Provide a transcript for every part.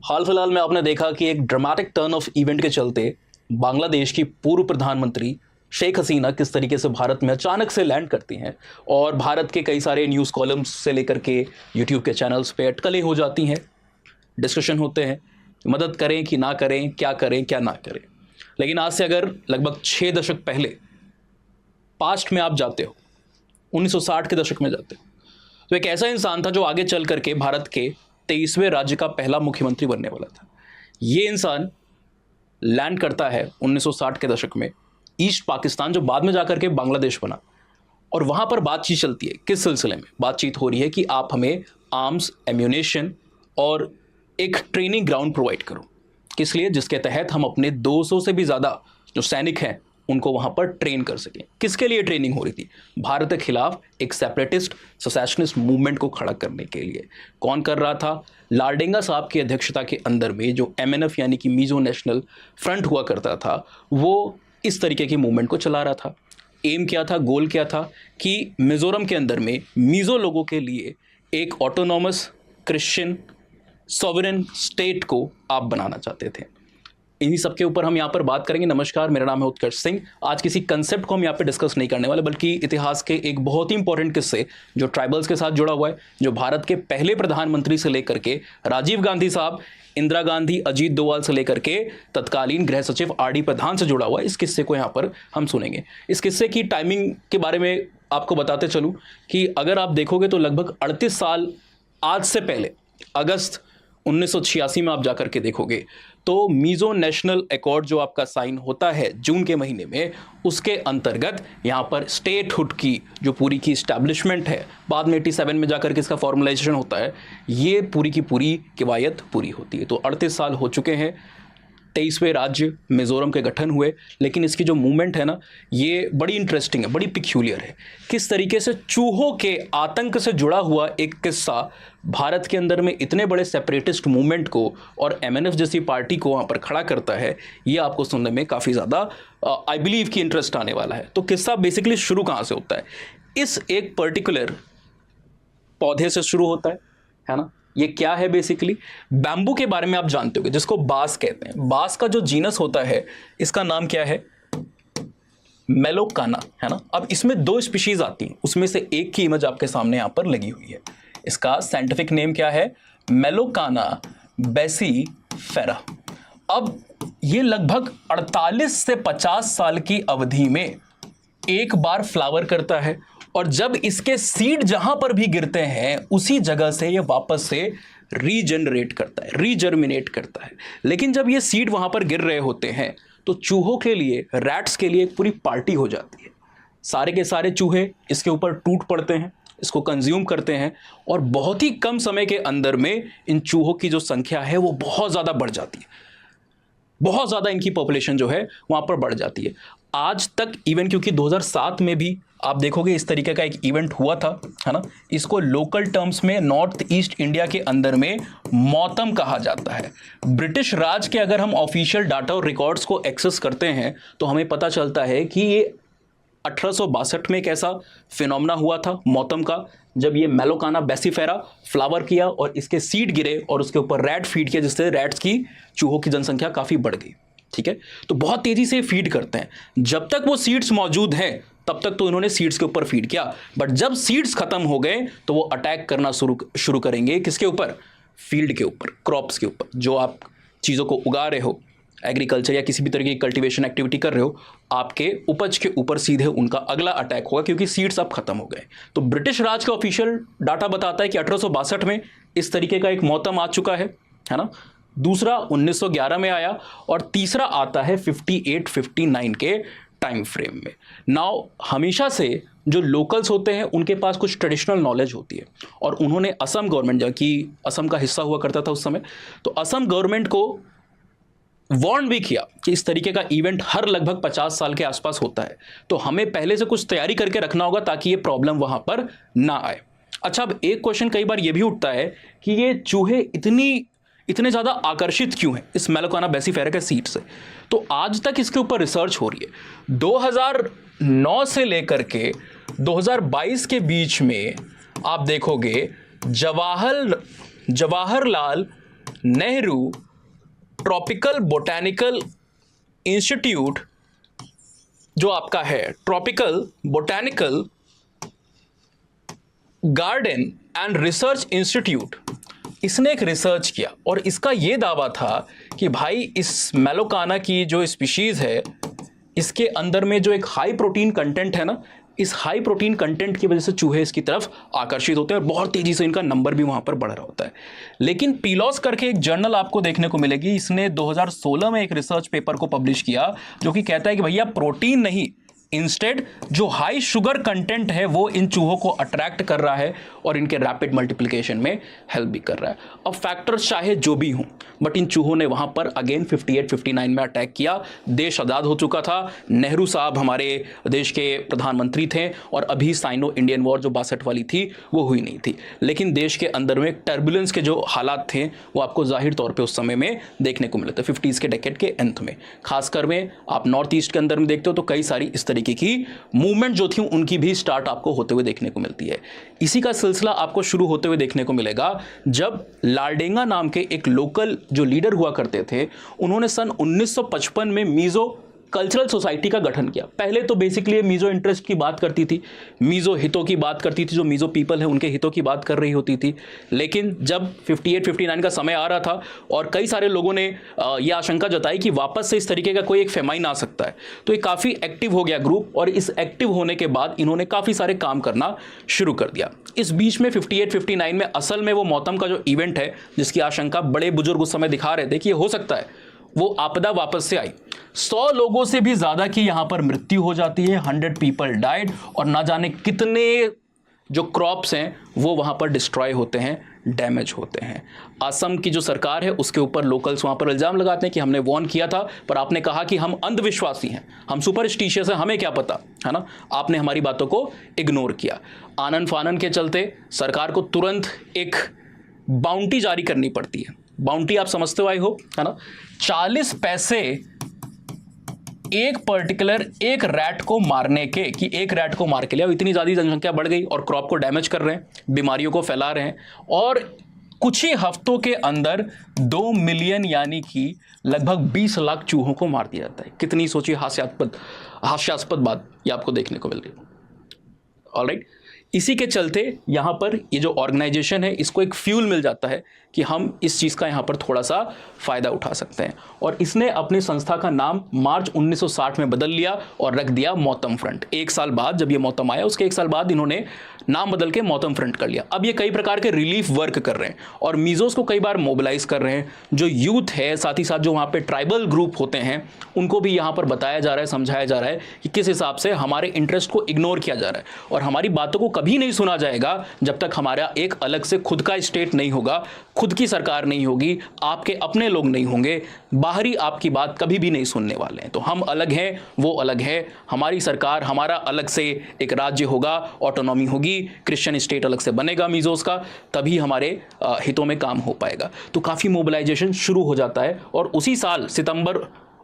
हाल फिलहाल में आपने देखा कि एक ड्रामेटिक टर्न ऑफ इवेंट के चलते बांग्लादेश की पूर्व प्रधानमंत्री शेख हसीना किस तरीके से भारत में अचानक से लैंड करती हैं और भारत के कई सारे न्यूज़ कॉलम्स से लेकर के यूट्यूब के चैनल्स पे अटकलें हो जाती हैं, डिस्कशन होते हैं, मदद करें कि ना करें, क्या ना करें। लेकिन आज से अगर लगभग 6 दशक पहले पास्ट में आप जाते हो, 1960 के दशक में जाते हो, तो एक ऐसा इंसान था जो आगे चल करके भारत के 23वें राज्य का पहला मुख्यमंत्री बनने वाला था। ये इंसान लैंड करता है 1960 के दशक में ईस्ट पाकिस्तान, जो बाद में जाकर के बांग्लादेश बना। और वहाँ पर बातचीत चलती है। किस सिलसिले में बातचीत हो रही है कि आप हमें आर्म्स, एम्यूनेशन और एक ट्रेनिंग ग्राउंड प्रोवाइड करो। किस लिए? जिसके तहत हम अपने 200 से भी ज़्यादा जो सैनिक हैं उनको वहाँ पर ट्रेन कर सकें। किसके लिए ट्रेनिंग हो रही थी? भारत के खिलाफ एक सेपरेटिस्ट सेसेशनिस्ट मूवमेंट को खड़ा करने के लिए। कौन कर रहा था? लालडेंगा साहब की अध्यक्षता के अंदर में जो MNF यानी कि मिजो नेशनल फ्रंट हुआ करता था, वो इस तरीके की मूवमेंट को चला रहा था। एम क्या था, गोल क्या था कि मिजोरम के अंदर में मिजो लोगों के लिए एक ऑटोनॉमस क्रिश्चियन सॉवरेन स्टेट को आप बनाना चाहते थे। इन्हीं सब के ऊपर हम यहाँ पर बात करेंगे। नमस्कार, मेरा नाम है उत्कर्ष सिंह। आज किसी कंसेप्ट को हम यहाँ पे डिस्कस नहीं करने वाले, बल्कि इतिहास के एक बहुत ही इंपॉर्टेंट किस्से जो ट्राइबल्स के साथ जुड़ा हुआ है, जो भारत के पहले प्रधानमंत्री से लेकर के राजीव गांधी साहब, इंदिरा गांधी, अजीत डोभाल से लेकर के तत्कालीन गृह सचिव RD प्रधान से जुड़ा हुआ है। इस किस्से को यहाँ पर हम सुनेंगे। इस किस्से की टाइमिंग के बारे में आपको बताते चलूँ कि अगर आप देखोगे तो लगभग 38 साल आज से पहले अगस्त 1986 में आप जाकर के देखोगे तो मिजो नेशनल अकॉर्ड जो आपका साइन होता है जून के महीने में, उसके अंतर्गत यहाँ पर स्टेटहुड की जो पूरी की इस्टेब्लिशमेंट है, बाद में 87 में जाकर के इसका फॉर्मलाइजेशन होता है, ये पूरी की पूरी किवायत पूरी होती है। तो 38 साल हो चुके हैं, 23वें राज्य मिजोरम के गठन हुए। लेकिन इसकी जो मूवमेंट है ना, ये बड़ी इंटरेस्टिंग है, बड़ी पिक्यूलियर है। किस तरीके से चूहों के आतंक से जुड़ा हुआ एक किस्सा भारत के अंदर में इतने बड़े सेपरेटिस्ट मूवमेंट को और MNF जैसी पार्टी को वहाँ पर खड़ा करता है, ये आपको सुनने में काफ़ी ज़्यादा आई बिलीव कि इंटरेस्ट आने वाला है। तो किस्सा बेसिकली शुरू कहाँ से होता है? इस एक पर्टिकुलर पौधे से शुरू होता है ना। ये क्या है? बेसिकली बैम्बू के बारे में आप जानते होंगे, जिसको बांस कहते हैं। बांस का जो जीनस होता है, इसका नाम क्या है? मेलोकाना, है ना। अब इसमें 2 स्पीशीज आती हैं, उसमें से एक की इमेज आपके सामने यहाँ पर लगी हुई है। इसका साइंटिफिक नेम क्या है? मेलोकाना बेसीफेरा। अब ये लगभग 48 से 50 साल की अवधि में एक बार फ्लावर करता है, और जब इसके सीड जहां पर भी गिरते हैं उसी जगह से ये वापस से रीजनरेट करता है, रीजर्मिनेट करता है। लेकिन जब ये सीड वहां पर गिर रहे होते हैं तो चूहों के लिए, रैट्स के लिए एक पूरी पार्टी हो जाती है। सारे के सारे चूहे इसके ऊपर टूट पड़ते हैं, इसको कंज्यूम करते हैं, और बहुत ही कम समय के अंदर में इन चूहों की जो संख्या है वो बहुत ज़्यादा बढ़ जाती है। बहुत ज़्यादा इनकी पॉपुलेशन जो है वहाँ पर बढ़ जाती है। आज तक इवन, क्योंकि 2007 में भी आप देखोगे इस तरीके का एक इवेंट हुआ था, है ना। इसको लोकल टर्म्स में नॉर्थ ईस्ट इंडिया के अंदर में मौतम कहा जाता है। ब्रिटिश राज के अगर हम ऑफिशियल डाटा और रिकॉर्ड्स को एक्सेस करते हैं तो हमें पता चलता है कि ये 1862 में एक ऐसा फिनोमेना हुआ था मौतम का, जब ये मेलोकाना बेसीफेरा फ्लावर किया और इसके सीड गिरे और उसके ऊपर रैट फीड किया, जिससे रैट्स की, चूहों की जनसंख्या काफ़ी बढ़ गई। ठीक है, तो बहुत तेज़ी से फीड करते हैं। जब तक वो सीड्स मौजूद हैं तब तक तो इन्होंने सीड्स के ऊपर फीड किया, बट जब सीड्स खत्म हो गए तो वो अटैक करना शुरू करेंगे। किसके ऊपर? फील्ड के ऊपर, क्रॉप्स के ऊपर। जो आप चीज़ों को उगा रहे हो, एग्रीकल्चर या किसी भी तरह की कल्टीवेशन एक्टिविटी कर रहे हो, आपके उपज के ऊपर सीधे उनका अगला अटैक होगा, क्योंकि सीड्स अब खत्म हो गए। तो ब्रिटिश राज का ऑफिशियल डाटा बताता है कि 1862 में इस तरीके का एक मौतम आ चुका है ना। दूसरा 1911 में आया, और तीसरा आता है 58-59 के टाइम फ्रेम में। नाउ हमेशा से जो लोकल्स होते हैं उनके पास कुछ ट्रेडिशनल नॉलेज होती है, और उन्होंने असम गवर्नमेंट, जबकि असम का हिस्सा हुआ करता था उस समय, तो असम गवर्नमेंट को वार्न भी किया कि इस तरीके का इवेंट हर लगभग 50 साल के आसपास होता है, तो हमें पहले से कुछ तैयारी करके रखना होगा ताकि ये प्रॉब्लम वहां पर ना आए। अच्छा, अब एक क्वेश्चन कई बार ये भी उठता है कि ये चूहे इतने ज़्यादा आकर्षित क्यों हैं इस मेलोकाना बेसीफेरा के सीड से? तो आज तक इसके ऊपर रिसर्च हो रही है। 2009 से लेकर के 2022 के बीच में आप देखोगे Jawaharlal Nehru tropical botanical institute जो आपका है, tropical botanical garden and research institute, इसने एक रिसर्च किया और इसका यह दावा था कि भाई इस मेलोकाना की जो स्पीशीज है इसके अंदर में जो एक हाई प्रोटीन कंटेंट है ना, इस हाई प्रोटीन कंटेंट की वजह से चूहे इसकी तरफ आकर्षित होते हैं और बहुत तेजी से इनका नंबर भी वहां पर बढ़ रहा होता है। लेकिन पीलॉस करके एक जर्नल आपको देखने को मिलेगी, इसने 2016 में एक रिसर्च पेपर को पब्लिश किया जो कि कहता है कि भैया प्रोटीन नहीं, इंस्टेड जो हाई शुगर कंटेंट है वो इन चूहों को अट्रैक्ट कर रहा है और इनके रैपिड मल्टीप्लिकेशन में हेल्प भी कर रहा है। अब फैक्टर्स चाहे जो भी हों, बट इन चूहों ने वहां पर अगेन 58-59 में अटैक किया। देश आज़ाद हो चुका था, नेहरू साहब हमारे देश के प्रधानमंत्री थे और अभी साइनो इंडियन वॉर जो 62 वाली थी वो हुई नहीं थी, लेकिन देश के अंदर में टर्बुलेंस के जो हालात थे वो आपको जाहिर तौर पर उस समय में देखने को मिले थे, 50s के डेकेड के एंथ में। खासकर में आप नॉर्थ ईस्ट के अंदर में देखते हो तो कई सारी इस तरीके की मूवमेंट जो थी उनकी भी स्टार्ट आपको होते हुए देखने को मिलती है। इसी का सिलसिला आपको शुरू होते हुए देखने को मिलेगा जब लालडेंगा नाम के एक लोकल जो लीडर हुआ करते थे, उन्होंने सन 1955 में मीजो कल्चरल सोसाइटी का गठन किया। पहले तो बेसिकली मीजो इंटरेस्ट की बात करती थी, मीजो हितों की बात करती थी, जो मीजो पीपल है उनके हितों की बात कर रही होती थी। लेकिन जब 58-59 का समय आ रहा था और कई सारे लोगों ने यह आशंका जताई कि वापस से इस तरीके का कोई एक फेमाइन आ सकता है, तो ये काफ़ी एक्टिव हो गया ग्रुप और इस एक्टिव होने के बाद इन्होंने काफ़ी सारे काम करना शुरू कर दिया। इस बीच में 58-59 में असल में वो मौतम का जो इवेंट है जिसकी आशंका बड़े बुजुर्ग उस समय दिखा रहे थे कि ये हो सकता है, वो आपदा वापस से आई। 100 लोगों से भी ज्यादा की यहां पर मृत्यु हो जाती है, 100 पीपल डाइड और ना जाने कितने जो क्रॉप्स हैं वो वहां पर डिस्ट्रॉय होते हैं, डैमेज होते हैं। असम की जो सरकार है उसके ऊपर लोकल्स वहां पर इल्जाम लगाते हैं कि हमने वार्न किया था पर आपने कहा कि हम अंधविश्वासी हैं, हम सुपरस्टिशियस हैं, हमें क्या पता, है ना, आपने हमारी बातों को इग्नोर किया। आनन फानन के चलते सरकार को तुरंत एक बाउंटी जारी करनी पड़ती है। बाउंटी आप समझते हो, आई होप, है ना, 40 पैसे एक पर्टिकुलर एक रैट को मारने के, कि एक रैट को मार के लिया। इतनी ज़्यादा जनसंख्या बढ़ गई और क्रॉप को डैमेज कर रहे हैं, बीमारियों को फैला रहे हैं और कुछ ही हफ्तों के अंदर 2 मिलियन यानी कि लगभग 20 लाख चूहों को मार दिया जाता है। कितनी सोचिए हास्यास्पद बात ये आपको देखने को मिल रही है। ऑलराइट, इसी के चलते यहाँ पर ये जो ऑर्गेनाइजेशन है इसको एक फ्यूल मिल जाता है कि हम इस चीज़ का यहाँ पर थोड़ा सा फ़ायदा उठा सकते हैं और इसने अपनी संस्था का नाम मार्च 1960 में बदल लिया और रख दिया मौतम फ्रंट। एक साल बाद जब ये मौतम आया उसके एक साल बाद इन्होंने नाम बदल के मौतम फ्रंट कर लिया। अब ये कई प्रकार के रिलीफ वर्क कर रहे हैं और मीज़ोस को कई बार मोबिलाइज कर रहे हैं। जो यूथ है, साथ ही साथ जो वहाँ पे ट्राइबल ग्रुप होते हैं उनको भी यहाँ पर बताया जा रहा है, समझाया जा रहा है कि किस हिसाब से हमारे इंटरेस्ट को इग्नोर किया जा रहा है और हमारी बातों को कभी नहीं सुना जाएगा जब तक हमारा एक अलग से खुद का स्टेट नहीं होगा, खुद की सरकार नहीं होगी, आपके अपने लोग नहीं होंगे, बाहरी आपकी बात कभी भी नहीं सुनने वाले हैं। तो हम अलग हैं, वो अलग है, हमारी सरकार, हमारा अलग से एक राज्य होगा, ऑटोनॉमी होगी, क्रिश्चियन स्टेट अलग से बनेगा मीज़ोस का, तभी हमारे हितों में काम हो पाएगा। तो काफ़ी मोबिलाइजेशन शुरू हो जाता है और उसी साल सितंबर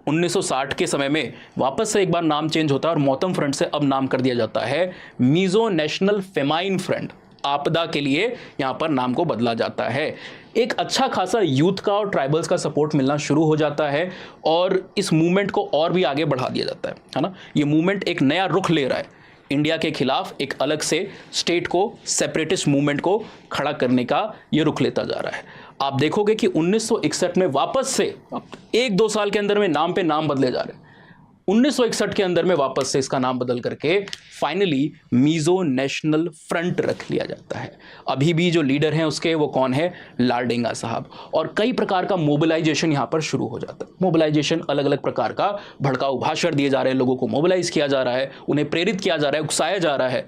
1960 के समय में वापस से एक बार नाम चेंज होता है और मौतम फ्रंट से अब नाम कर दिया जाता है मीज़ो नेशनल फेमाइन फ्रंट। आपदा के लिए यहाँ पर नाम को बदला जाता है। एक अच्छा खासा यूथ का और ट्राइबल्स का सपोर्ट मिलना शुरू हो जाता है और इस मूवमेंट को और भी आगे बढ़ा दिया जाता है ना। ये मूवमेंट एक नया रुख ले रहा है, इंडिया के खिलाफ एक अलग से स्टेट को, सेपरेटिस्ट मूवमेंट को खड़ा करने का ये रुख लेता जा रहा है। आप देखोगे कि 1961 में वापस से 1-2 साल के अंदर में नाम पे नाम बदले जा रहे हैं। 1961 के अंदर में वापस से इसका नाम बदल करके फाइनली मीज़ो नेशनल फ्रंट रख लिया जाता है। अभी भी जो लीडर हैं उसके, वो कौन है, लालडेंगा साहब। और कई प्रकार का मोबिलाइजेशन यहाँ पर शुरू हो जाता है। मोबिलाइजेशन अलग अलग प्रकार का, भड़काऊ भाषण दिए जा रहे हैं, लोगों को मोबिलाइज किया जा रहा है, उन्हें प्रेरित किया जा रहा है, उकसाया जा रहा है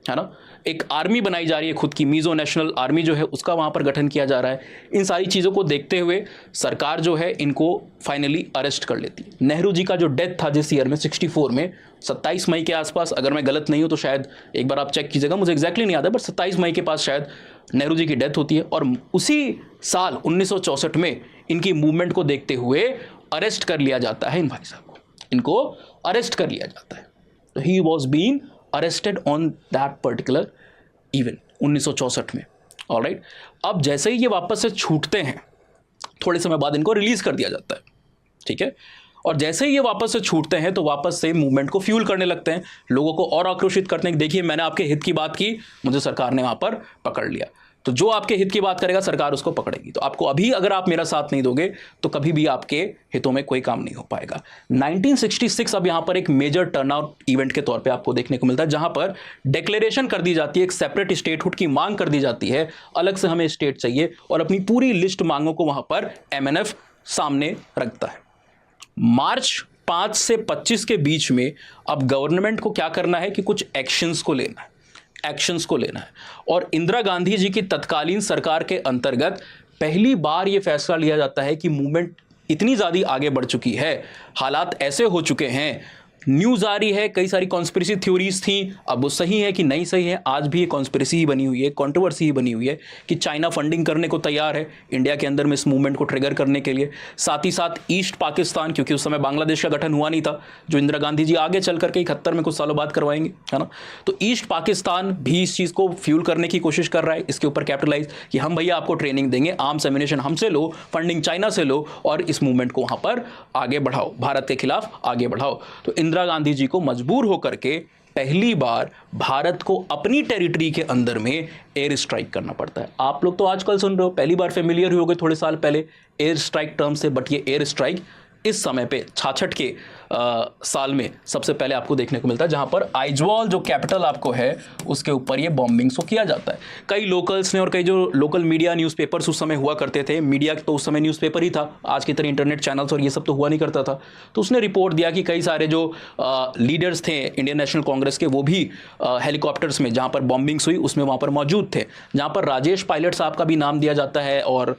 ना। एक आर्मी बनाई जा रही है, खुद की मीज़ो नेशनल आर्मी जो है उसका वहाँ पर गठन किया जा रहा है। इन सारी चीज़ों को देखते हुए सरकार जो है इनको फाइनली अरेस्ट कर लेती है। नेहरू जी का जो डेथ था जिस ईयर में 64 में 27 मई के आसपास, अगर मैं गलत नहीं हूँ तो शायद एक बार आप चेक कीजिएगा, मुझे एग्जैक्टली नहीं याद है, बट 27 मई के पास शायद नेहरू जी की डेथ होती है। और उसी साल 1964 में इनकी मूवमेंट को देखते हुए अरेस्ट कर लिया जाता है इन भाई साहब को, इनको अरेस्ट कर लिया जाता है। तो he was been arrested on that particular event 1964 में। ऑलराइट, अब जैसे ही ये वापस से छूटते हैं थोड़े समय बाद इनको रिलीज कर दिया जाता है, ठीक है। और जैसे ही ये वापस से छूटते हैं तो वापस से मूवमेंट को फ्यूल करने लगते हैं, लोगों को और आक्रोशित करते हैं कि देखिए मैंने आपके हित की बात की, मुझे सरकार ने वहां पर पकड़ लिया। तो जो आपके हित की बात करेगा सरकार उसको पकड़ेगी। तो आपको अभी अगर आप मेरा साथ नहीं दोगे तो कभी भी आपके हितों में कोई काम नहीं हो पाएगा। 1966 अब यहां पर एक मेजर टर्नआउट इवेंट के तौर पे आपको देखने को मिलता है, जहां पर डिक्लेरेशन कर दी जाती है, एक सेपरेट स्टेटहुड की मांग कर दी जाती है, अलग से हमें स्टेट चाहिए, और अपनी पूरी लिस्ट मांगों को वहां पर एमएनएफ सामने रखता है। मार्च 5 से 25 के बीच में अब गवर्नमेंट को क्या करना है कि कुछ एक्शंस को लेना है, और इंदिरा गांधी जी की तत्कालीन सरकार के अंतर्गत पहली बार यह फैसला लिया जाता है कि मूवमेंट इतनी ज्यादा आगे बढ़ चुकी है, हालात ऐसे हो चुके हैं, न्यूज आ रही है, कई सारी कॉन्स्पिरेसी थ्योरीज थी, अब वो सही है कि नहीं सही है, आज भी ये कॉन्स्पिरेसी ही बनी हुई है, कंट्रोवर्सी ही बनी हुई है कि चाइना फंडिंग करने को तैयार है इंडिया के अंदर में इस मूवमेंट को ट्रिगर करने के लिए। साथ ही साथ ईस्ट पाकिस्तान, क्योंकि उस समय बांग्लादेश का गठन हुआ नहीं था, जो इंदिरा गांधी जी आगे चल करके 71 में कुछ सालों बाद करवाएंगे, है ना। तो ईस्ट पाकिस्तान भी इस चीज को फ्यूल करने की कोशिश कर रहा है, इसके ऊपर कैपिटलाइज कि हम भैया आपको ट्रेनिंग देंगे, आर्म्स एम्युनिशन हमसे लो, फंडिंग चाइना से लो, और इस मूवमेंट को वहां पर आगे बढ़ाओ, भारत के खिलाफ आगे बढ़ाओ। तो इंदिरा गांधी जी को मजबूर होकर के पहली बार भारत को अपनी टेरिटरी के अंदर में एयर स्ट्राइक करना पड़ता है। आप लोग तो आजकल सुन रहे हो, पहली बार फेमिलियर हो गए थोड़े साल पहले एयर स्ट्राइक टर्म से, बट ये एयर स्ट्राइक इस समय पे 66 के साल में सबसे पहले आपको देखने को मिलता है, जहां पर आइजवाल जो कैपिटल आपको है उसके ऊपर ये बॉम्बिंग्स को किया जाता है। कई लोकल्स ने और कई जो लोकल मीडिया न्यूज़पेपर्स उस समय हुआ करते थे, मीडिया तो उस समय न्यूज़पेपर ही था, आज की तरह इंटरनेट चैनल्स और ये सब तो हुआ नहीं करता था, तो उसने रिपोर्ट दिया कि कई सारे जो लीडर्स थे इंडियन नेशनल कांग्रेस के, वो भी हेलीकॉप्टर्स में जहाँ पर बॉम्बिंग्स हुई उसमें वहाँ पर मौजूद थे, जहाँ पर राजेश पायलट साहब का भी नाम दिया जाता है और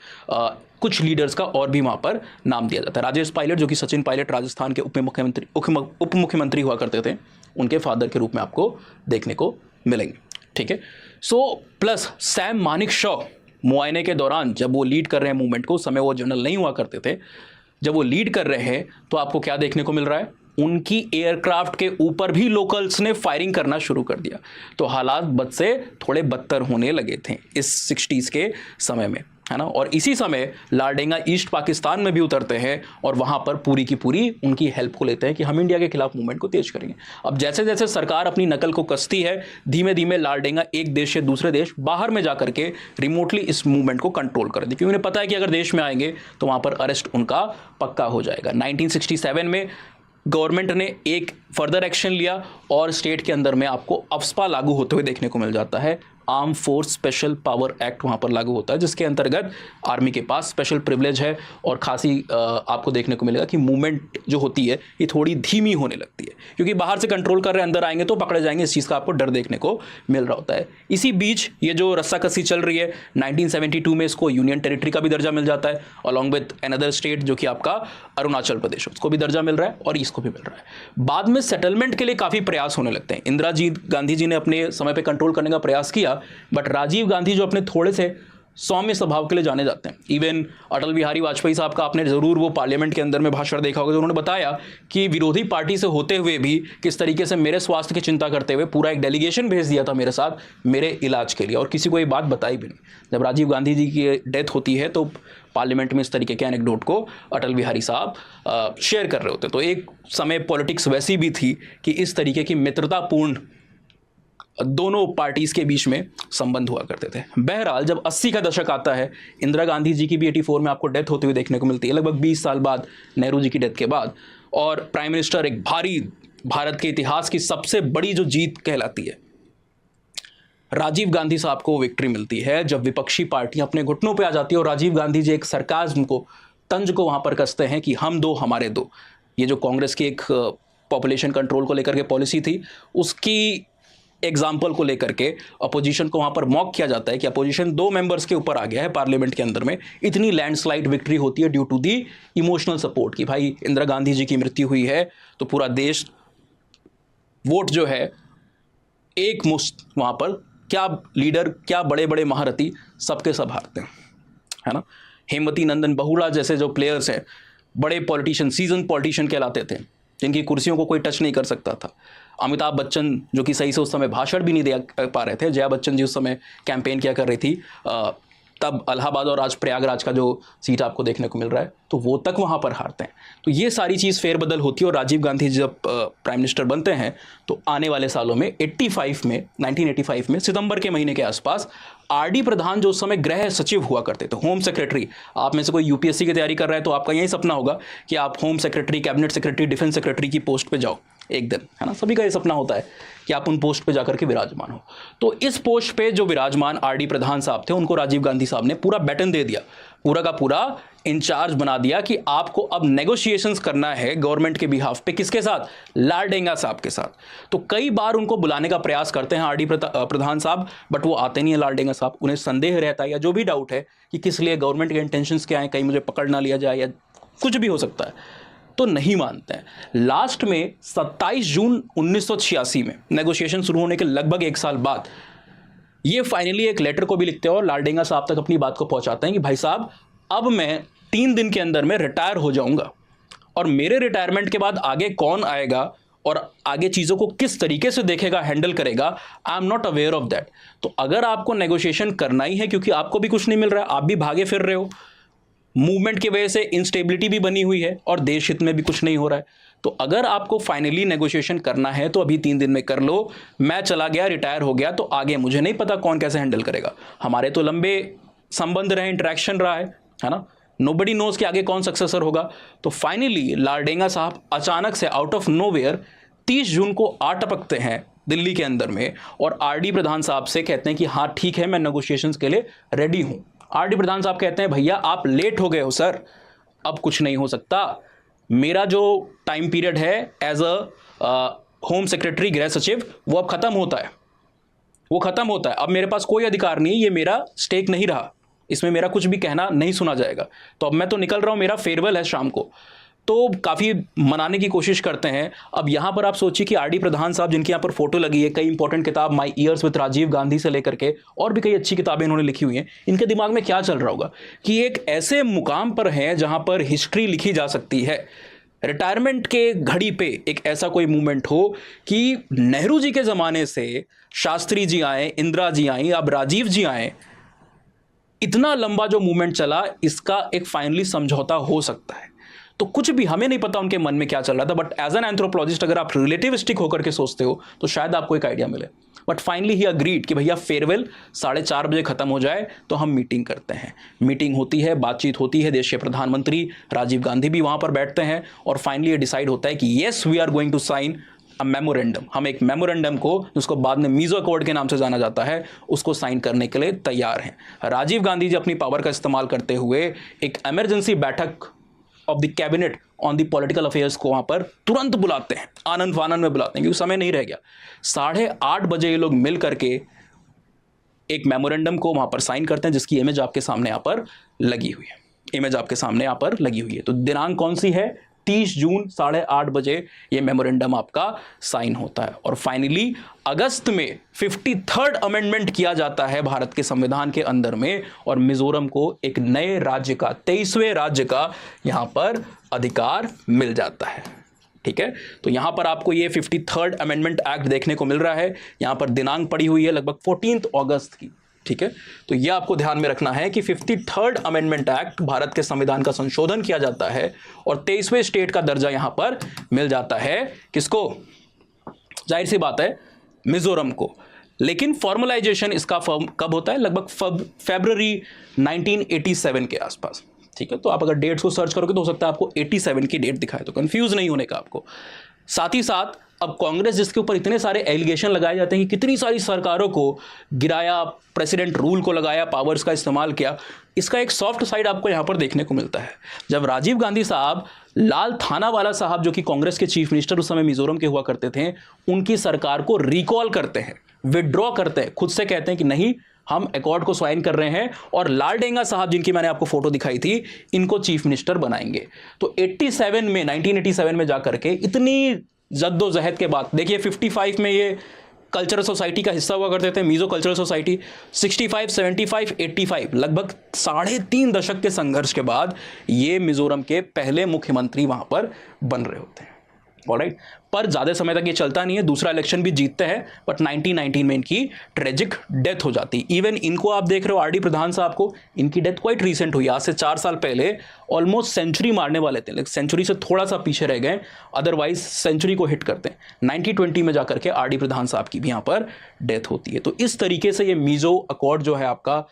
कुछ लीडर्स का और भी वहां पर नाम दिया जाता है। राजेश पायलट जो कि सचिन पायलट राजस्थान के उप मुख्यमंत्री हुआ करते थे, उनके फादर के रूप में आपको देखने को मिलेंगे, ठीक है। सो प्लस सैम मानेकशॉ मुआयने के दौरान जब वो लीड कर रहे हैं मूवमेंट को, उस समय वो जनरल नहीं हुआ करते थे, जब वो लीड कर रहे हैं तो आपको क्या देखने को मिल रहा है, उनकी एयरक्राफ्ट के ऊपर भी लोकल्स ने फायरिंग करना शुरू कर दिया। तो हालात बद से थोड़े बदतर होने लगे थे इस 60s के समय में, है ना। और इसी समय लालडेंगा ईस्ट पाकिस्तान में भी उतरते हैं और वहां पर पूरी की पूरी उनकी हेल्प को लेते हैं कि हम इंडिया के खिलाफ मूवमेंट को तेज करेंगे। अब जैसे जैसे सरकार अपनी नकल को कसती है, धीमे धीमे लालडेंगा एक देश से दूसरे देश बाहर में जाकर के रिमोटली इस मूवमेंट को कंट्रोल कर दें, क्योंकि उन्हें पता है कि अगर देश में आएंगे तो वहां पर अरेस्ट उनका पक्का हो जाएगा। 1967 में गवर्नमेंट ने एक फर्दर एक्शन लिया और स्टेट के अंदर में आपको अफ्स्पा लागू होते हुए देखने को मिल जाता है। Arm force special power act वहाँ पर लागू होता है, जिसके अंतर्गत आर्मी के पास स्पेशल प्रिविलेज है और खासी आपको देखने को मिलेगा कि मूवमेंट जो होती है ये थोड़ी धीमी होने लगती है, क्योंकि बाहर से कंट्रोल कर रहे हैं, अंदर आएंगे तो पकड़े जाएंगे, इस चीज़ का आपको डर देखने को मिल रहा होता है। इसी बीच ये जो रस्साकसी चल रही है, 1972 में इसको यूनियन टेरिटरी का भी दर्जा मिल जाता है, अलॉन्ग विद अनदर स्टेट जो कि आपका अरुणाचल प्रदेश, उसको भी दर्जा मिल रहा है और इसको भी मिल रहा है। बाद में सेटलमेंट के लिए काफ़ी प्रयास होने लगते हैं। इंदिरा गांधी जी ने अपने समय पर कंट्रोल करने का प्रयास किया, बट राजीव गांधी जो अपने थोड़े से सौम्य स्वभाव के लिए जाने जाते हैं, इवन अटल बिहारी वाजपेयी साहब का आपने जरूर वो पार्लियामेंट के अंदर में भाषण देखा होगा, तो उन्होंने बताया कि विरोधी पार्टी से होते हुए भी किस तरीके से मेरे स्वास्थ्य की चिंता करते हुए पूरा एक डेलीगेशन भेज दिया था मेरे साथ मेरे इलाज के लिए, और किसी को ये बात बताई भी नहीं। जब राजीव गांधी जी की डेथ होती है तो पार्लियामेंट में इस तरीके के एनेक्डोट को अटल बिहारी साहब शेयर कर रहे होते। तो एक समय पॉलिटिक्स वैसी भी थी कि इस तरीके की मित्रतापूर्ण दोनों पार्टीज के बीच में संबंध हुआ करते थे। बहरहाल जब 80 का दशक आता है, इंदिरा गांधी जी की भी 84 में आपको डेथ होती हुई देखने को मिलती है, लगभग 20 साल बाद नेहरू जी की डेथ के बाद, और प्राइम मिनिस्टर एक भारी भारत के इतिहास की सबसे बड़ी जो जीत कहलाती है, राजीव गांधी साहब को विक्ट्री मिलती है जब विपक्षी पार्टियां अपने घुटनों पर आ जाती है और राजीव गांधी जी एक सरकाज़्म को, तंज को वहां पर कसते हैं कि हम दो हमारे दो। ये जो कांग्रेस की एक पॉपुलेशन कंट्रोल को लेकर के पॉलिसी थी, उसकी एग्जाम्पल को लेकर के अपोजिशन को वहां पर मॉक किया जाता है कि अपोजिशन 2 मेंबर्स के ऊपर आ गया है पार्लियामेंट के अंदर में, इतनी लैंडस्लाइड विक्ट्री होती है due to the emotional support कि भाई इंदिरा गांधी जी की मृत्यु हुई है तो पूरा देश वोट जो है एक मुश्त वहां पर, क्या लीडर क्या बड़े बड़े महारथी सबके सब हारते हैं, है ना। हेमवती नंदन बहुगुणा जैसे जो प्लेयर्स हैं, बड़े पॉलिटिशियन, सीजन पॉलिटिशियन कहलाते थे, जिनकी कुर्सियों को कोई टच नहीं कर सकता था। अमिताभ बच्चन जो कि सही से उस समय भाषण भी नहीं दे पा रहे थे, जया बच्चन जी उस समय कैंपेन किया कर रही थी तब इलाहाबाद और आज प्रयागराज का जो सीट आपको देखने को मिल रहा है, तो वो तक वहाँ पर हारते हैं। तो ये सारी चीज़ फेरबदल होती है और राजीव गांधी जब प्राइम मिनिस्टर बनते हैं तो आने वाले सालों में 1985 में सितंबर के महीने के आसपास आरडी प्रधान जो उस समय गृह सचिव हुआ करते थे, होम सेक्रेटरी, आप में से कोई यूपीएससी की तैयारी कर रहा है तो आपका यही सपना होगा कि आप home secretary, cabinet secretary, defence secretary की पोस्ट पे जाओ एक दिन, है ना। सभी का ये सपना होता है कि आप उन पोस्ट पे जाकर के विराजमान हो। तो इस पोस्ट पे जो विराजमान आरडी प्रधान साहब थे उनको राजीव गांधी साहब ने पूरा बैटन दे दिया, पूरा का पूरा इंचार्ज बना दिया कि आपको अब नेगोशिएशंस करना है गवर्नमेंट के बिहाफ पे। किसके साथ? लालडेंगा साहब के साथ। तो कई बार उनको बुलाने का प्रयास करते हैं आरडी प्रधान साहब, बट वो आते नहीं है लालडेंगा साहब। उन्हें संदेह रहता है या जो भी डाउट है कि किस लिए, गवर्नमेंट के इंटेंशंस क्या हैं, कहीं मुझे पकड़ ना लिया जाए या कुछ भी हो सकता है, तो नहीं मानते हैं। लास्ट में 27 जून 1986 में नेगोशिएशन शुरू होने के लगभग एक साल बाद ये फाइनली एक लेटर को भी लिखते हैं और लालडेंगा साहब तक अपनी बात को पहुंचाते हैं कि भाई साहब अब मैं 3 दिन के अंदर में रिटायर हो जाऊंगा और मेरे रिटायरमेंट के बाद आगे कौन आएगा और आगे चीज़ों को किस तरीके से देखेगा, हैंडल करेगा, I am not aware of that. तो अगर आपको नेगोशिएशन करना ही है, क्योंकि आपको भी कुछ नहीं मिल रहा है, आप भी भागे फिर रहे हो, मूवमेंट की वजह से इंस्टेबिलिटी भी बनी हुई है और देश हित में भी कुछ नहीं हो रहा है, तो अगर आपको फाइनली नेगोशिएशन करना है तो अभी 3 दिन में कर लो। मैं चला गया, रिटायर हो गया, तो आगे मुझे नहीं पता कौन कैसे हैंडल करेगा। हमारे तो लंबे संबंध रहे, इंटरेक्शन रहा है ना। नोबडी नोज कि आगे कौन सक्सेसर होगा। तो फाइनली लालडेंगा साहब अचानक से आउट ऑफ नोवेयर 30 जून को आ टपकते हैं दिल्ली के अंदर में और आरडी प्रधान साहब से कहते हैं कि हाँ ठीक है, मैं नेगोशिएशंस के लिए रेडी हूं। आरडी प्रधान साहब कहते हैं भैया आप लेट हो गए हो सर, अब कुछ नहीं हो सकता, मेरा जो टाइम पीरियड है एज अ होम सेक्रेटरी, गृह सचिव, वो अब खत्म होता है, वो खत्म होता है। अब मेरे पास कोई अधिकार नहीं, ये मेरा स्टेक नहीं रहा, इसमें मेरा कुछ भी कहना नहीं सुना जाएगा, तो अब मैं तो निकल रहा हूं, मेरा फेयरवेल है शाम को। तो काफ़ी मनाने की कोशिश करते हैं। अब यहाँ पर आप सोचिए कि आरडी प्रधान साहब, जिनकी यहाँ पर फोटो लगी है, कई इंपॉर्टेंट किताब माई ईयर्स विद राजीव गांधी से लेकर के और भी कई अच्छी किताबें इन्होंने लिखी हुई हैं, इनके दिमाग में क्या चल रहा होगा कि एक ऐसे मुकाम पर हैं जहाँ पर हिस्ट्री लिखी जा सकती है, रिटायरमेंट के घड़ी पे एक ऐसा कोई मूवमेंट हो कि नेहरू जी के ज़माने से शास्त्री जी आए, इंदिरा जी आई, अब राजीव जी आए, इतना लंबा जो मूवमेंट चला, इसका एक फाइनली समझौता हो सकता है। तो कुछ भी हमें नहीं पता उनके मन में क्या चल रहा था, बट एज एन एंथ्रोपोलॉजिस्ट अगर आप रिलेटिविस्टिक होकर के सोचते हो तो शायद आपको एक आइडिया मिले। बट फाइनली ही अग्रीड कि भैया फेयरवेल 4:30 बजे खत्म हो जाए तो हम मीटिंग करते हैं। मीटिंग होती है, बातचीत होती है, देश के प्रधानमंत्री राजीव गांधी भी वहां पर बैठते हैं और फाइनली ये डिसाइड होता है कि yes we are going to sign a memorandum. हम एक मेमोरेंडम को, जिसको बाद में मीजो अकॉर्ड के नाम से जाना जाता है, उसको साइन करने के लिए तैयार हैं। राजीव गांधी जी अपनी पावर का इस्तेमाल करते हुए एक इमरजेंसी बैठक of the cabinet on the political affairs को वहां पर तुरंत बुलाते हैं, आनंद फानंद में बुलाते हैं, क्योंकि समय नहीं रह गया। 8:30 बजे ये लोग मिल करके एक मेमोरेंडम को वहां पर साइन करते हैं, जिसकी इमेज आपके सामने यहाँ पर लगी हुई है। इमेज आपके सामने यहाँ पर लगी हुई है। तो दिनांक कौन सी है? 30 जून 8:30 बजे ये मेमोरेंडम आपका साइन होता है और फाइनली अगस्त में 53rd अमेंडमेंट किया जाता है भारत के संविधान के अंदर में और मिजोरम को एक नए राज्य का, 23वें राज्य का यहां पर अधिकार मिल जाता है। ठीक है, तो यहां पर आपको ये 53rd अमेंडमेंट एक्ट देखने को मिल रहा है। यहां पर दिनांक पड़ी हुई है लगभग 14 अगस्त की। ठीक है, तो यह आपको ध्यान में रखना है कि 53rd अमेंडमेंट एक्ट, भारत के संविधान का संशोधन किया जाता है और 23वें स्टेट का दर्जा यहां पर मिल जाता है। किसको? जाहिर सी बात है, मिजोरम को। लेकिन फॉर्मलाइजेशन इसका कब होता है? लगभग फरवरी 1987 के आसपास। ठीक है, तो आप अगर डेट्स को सर्च करोगे तो हो सकता है आपको 87 की डेट दिखाए, तो कंफ्यूज नहीं होने का आपको। साथ ही साथ अब कांग्रेस, जिसके ऊपर इतने सारे एलिगेशन लगाए जाते हैं कि कितनी सारी सरकारों को गिराया, प्रेसिडेंट रूल को लगाया, पावर्स का इस्तेमाल किया, इसका एक सॉफ्ट साइड आपको यहां पर देखने को मिलता है। जब राजीव गांधी साहब लाल थानावाला साहब, जो कि कांग्रेस के चीफ मिनिस्टर उस समय मिजोरम के हुआ करते थे, उनकी सरकार को रिकॉल करते हैं, विड्रॉ करते हैं, खुद से कहते हैं कि नहीं, हम अकॉर्ड को साइन कर रहे हैं और लालडेंगा साहब, जिनकी मैंने आपको फोटो दिखाई थी, इनको चीफ मिनिस्टर बनाएंगे। तो 1987 में जाकर के इतनी जद्दोजहद के बाद, देखिए 55 में ये कल्चरल सोसाइटी का हिस्सा हुआ करते थे, मिजो कल्चरल सोसाइटी, 65, 75, 85, लगभग 3.5 दशक के संघर्ष के बाद ये मिजोरम के पहले मुख्यमंत्री वहां पर बन रहे होते हैं। ऑलराइट, पर ज़्यादा समय तक ये चलता नहीं है, दूसरा इलेक्शन भी जीतते हैं, बट 1919 में इनकी ट्रेजिक डेथ हो जाती है। इवन इनको आप देख रहे हो आर डी प्रधान साहब को, इनकी डेथ क्वाइट रिसेंट हुई, आज से 4 साल पहले ऑलमोस्ट सेंचुरी मारने वाले थे, लेकिन सेंचुरी से थोड़ा सा पीछे रह गए, अदरवाइज सेंचुरी को हिट करते हैं। 1920 में जाकर के आर डी प्रधान साहब की भी यहाँ पर डेथ होती है। तो इस तरीके से ये मीज़ो अकॉर्ड जो है आपका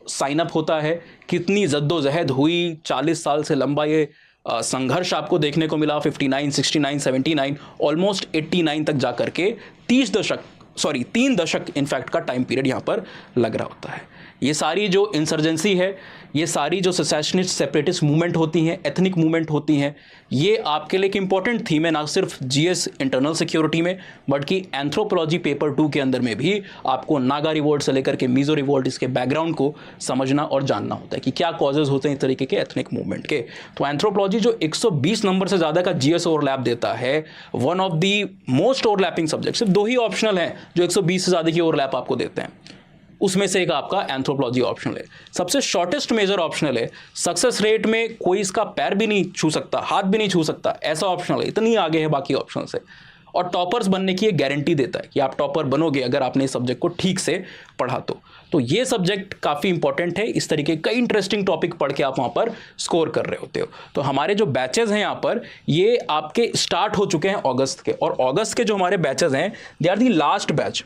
साइन अप होता है। कितनी जद्दोजहद हुई, 40 साल से लंबा ये संघर्ष आपको देखने को मिला। 59, 69, 79, ऑलमोस्ट 89 तक जाकर के 3 दशक इनफैक्ट का टाइम पीरियड यहाँ पर लग रहा होता है। ये सारी जो इंसर्जेंसी है, ये सारी जो सेसेशनिस्ट सेपरेटिस्ट मूवमेंट होती हैं, एथनिक मूवमेंट होती हैं, ये आपके लिए एक इंपॉर्टेंट थीम है, ना सिर्फ जीएस इंटरनल सिक्योरिटी में, बल्कि एंथ्रोपोलॉजी पेपर 2 के अंदर में भी आपको नागा रिवोल्ट से लेकर के मीज़ो रिवोल्ट, इसके बैकग्राउंड को समझना और जानना होता है कि क्या कॉजेज होते हैं इस तरीके के एथनिक मूवमेंट के। तो एंथ्रोपोलॉजी जो 120 नंबर से ज़्यादा का जीएस ओवरलैप देता है, one of the most overlapping subject, सिर्फ 2 ही ऑप्शनल हैं जो 120 से ज़्यादा की ओवरलैप आपको देते हैं, उसमें से एक आपका एंथ्रोपोलॉजी ऑप्शनल है। सबसे शॉर्टेस्ट मेजर ऑप्शनल है, सक्सेस रेट में कोई इसका पैर भी नहीं छू सकता, हाथ भी नहीं छू सकता, ऐसा ऑप्शनल है, इतनी आगे है बाकी ऑप्शनल से। और टॉपर्स बनने की एक गारंटी देता है कि आप टॉपर बनोगे अगर आपने इस सब्जेक्ट को ठीक से पढ़ा तो ये सब्जेक्ट काफ़ी इंपॉर्टेंट है। इस तरीके कई इंटरेस्टिंग टॉपिक पढ़ के आप वहाँ पर स्कोर कर रहे होते हो। तो हमारे जो बैचेज हैं यहाँ पर, ये आपके स्टार्ट हो चुके हैं अगस्त के, और अगस्त के जो हमारे बैचेज हैं, they are the last batch.